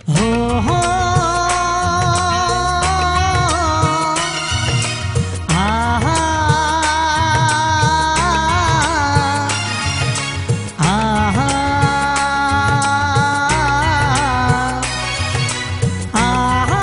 हो आहा आहा आहा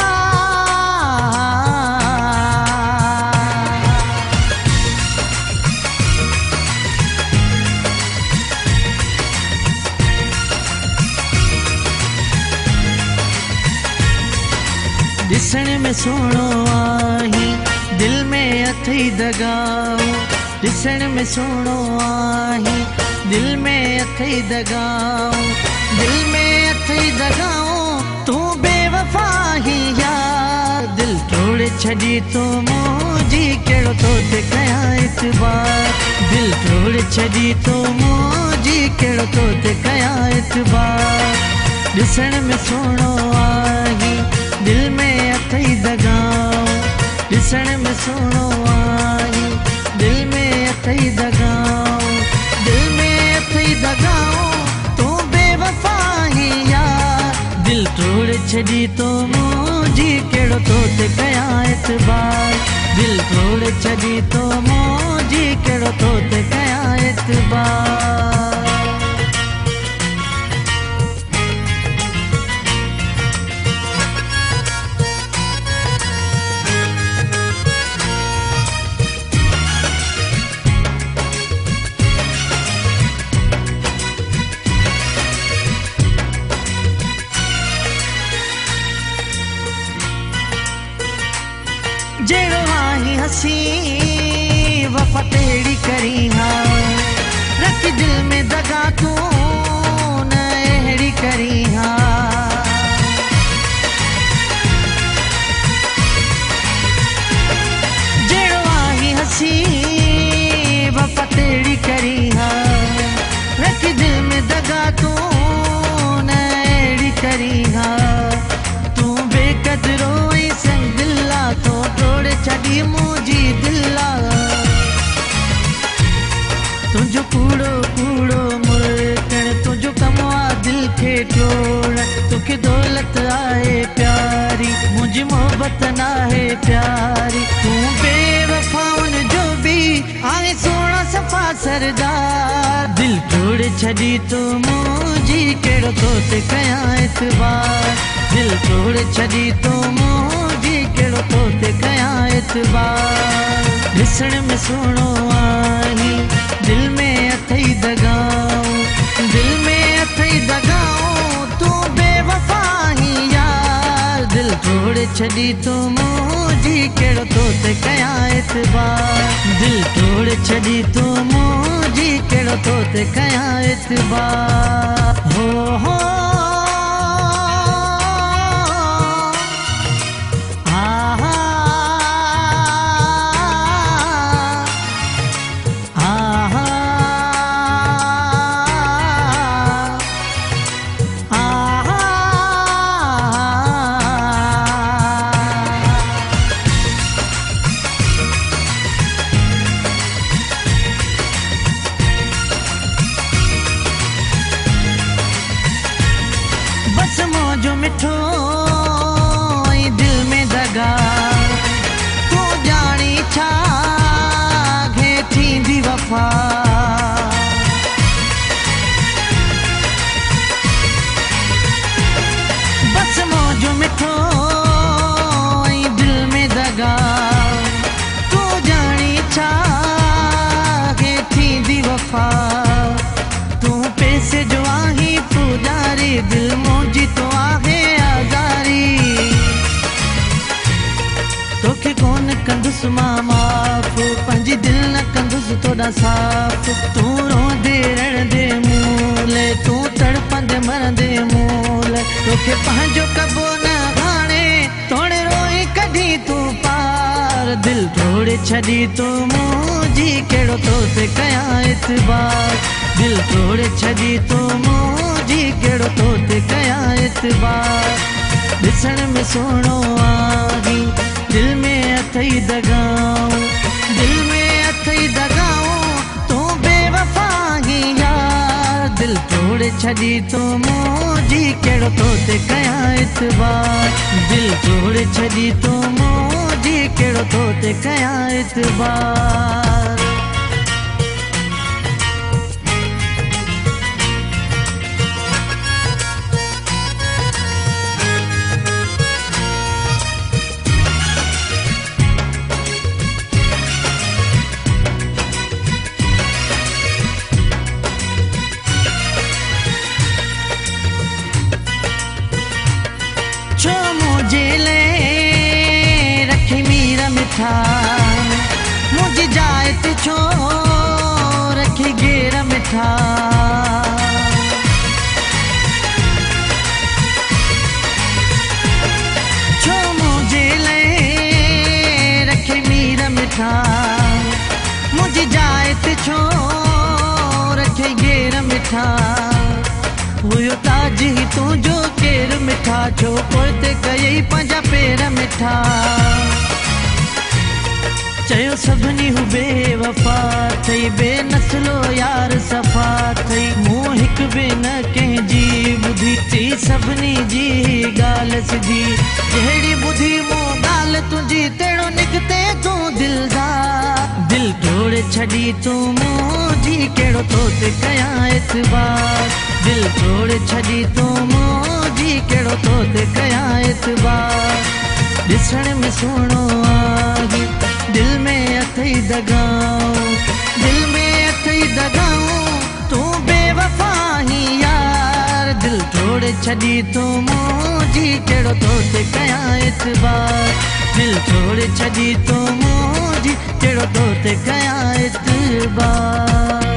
दिसण में सोणो आही दिल में अथई दगाओ दिसण में सोणो आही दिल में अथई दगाओ दिल में अथई दगाओ तू बेवफा ही यार दिल तोड़ छड़ी तो मुझी केड़ो तो ते कया इतबार दिल तोड़ छड़ी तो मुझी केड़ो तो ते कया इतबार दिसण में सोणो आही दिल में अथई दगाओ दिसण में सोणो आही दिल में अथई दगाओ दिल में अथई दगाओ तू बेवफा ही यार दिल तोड़ छड़ी तो मुझी केड़ो तो ते कया इतबार दिल तोड़ छड़ी तो मुझी केड़ो तो ते कया इतबार जेड़ो आही हसी वफा तेड़ी करी हाँ रख दिल में दगा तू न एड़ी करी हाँ जेड़ो आही हसी वफा तेड़ी करी हाँ रख दिल में दगा तू न एड़ी करी हाँ तू बेकदरो संग दिला तो छड़ी मुझी दिला तुझो कूड़ो कूड़ो मुल्कण तुझो कमवा दिल के टोड़ तुखे दौलत आए प्यारी मुझी मोहब्बत ना है प्यारी तू बेवफाउन जो भी आए सोना सफा सरदार दिल तोड़ छड़ी तो मुझी केड़ो तो ते कया इतबार दिल तोड़ छड़ी तो मुझी केड़ो तो ते कया इतबार दिसण में सोणो आही दिल में अथई दगाओ दिल में अथई दगाओ तू बेवफा ही यार दिल तोड़ छड़ी तो मुझी केड़ो तो ते कया इतबार दिल तोड़ छड़ी तो मुझी केड़ो तो ते कया इतबार हो जो मिठो दिल में दगा तू जानी छा घे थींदी वफा बस मौजो मिठो दिल में दगा तू जानी छा घे थींदी वफा तू पैसे जो आही पुजारी दिल मौजी तो कंदुस मां माफ पंहिंजी दिल न कंदुस तोड़ा साफ तू रोंदे रड़दे मूले तू तड़पंदे मरंदे मूले तोखे पंहिंजो कबो न हाणे तोड़े रोई कढी तू पार दिल तोड़े छड़ी तू मुझी केड़ो तो ते कया इतबार दिल तोड़े छड़ी तू मुझी केड़ो तो ते कया इतबार दिसण में सोणो आही दिल में अथई दगाओ दिल में अथई दगाओ तू बेवफा ही यार दिल तोड़ तोड़े छड़ी तूं मुंहिंजी कहिड़ो तो ते कयां इतबार दिल तोड़े छड़ी तूं मुंहिंजी कहिड़ो तो ते कयां इतबार छो मुझे ले रखी मीरा मिठा मुझे जाए ते छो रखी गेरा मिठा छो मुझे ले रखी मीरा मिठा मुझे जाए ते छो रखी गेरा मिठा हुयो ताज ही तुझो केर मिठा छो पोइते कयई पंहिंजा पेर मिठा चयो सभिनी हू बेवफा थई बेनसलो यार सफ़ा थई मूं हिकु बि न कंहिंजी ॿुधी थी सभिनी जी ॻाल्हि सिधी जहिड़ी ॿुधी मूं ॻाल्हि तुंहिंजी तहिड़ो निकिते तूं दिलदार दिल तोड़े छॾी तूं मुंहिंजी कहिड़ो तो ते कयां इतबार दिल तोड़े छॾी तूं मुंहिंजी कहिड़ो तो ते कयां इतबार ॾिसण में सुहिणो आहे दिल में अथई दगाऊं दिल में अथई दगाऊं तूं बेवफा ही यार दिल तोड़े छॾी तूं मुंहिंजी कहिड़ो तो ते कयां इतबार दिल तोड़े छॾी तूं मुंहिंजी कहिड़ो तो ते कयां इतबार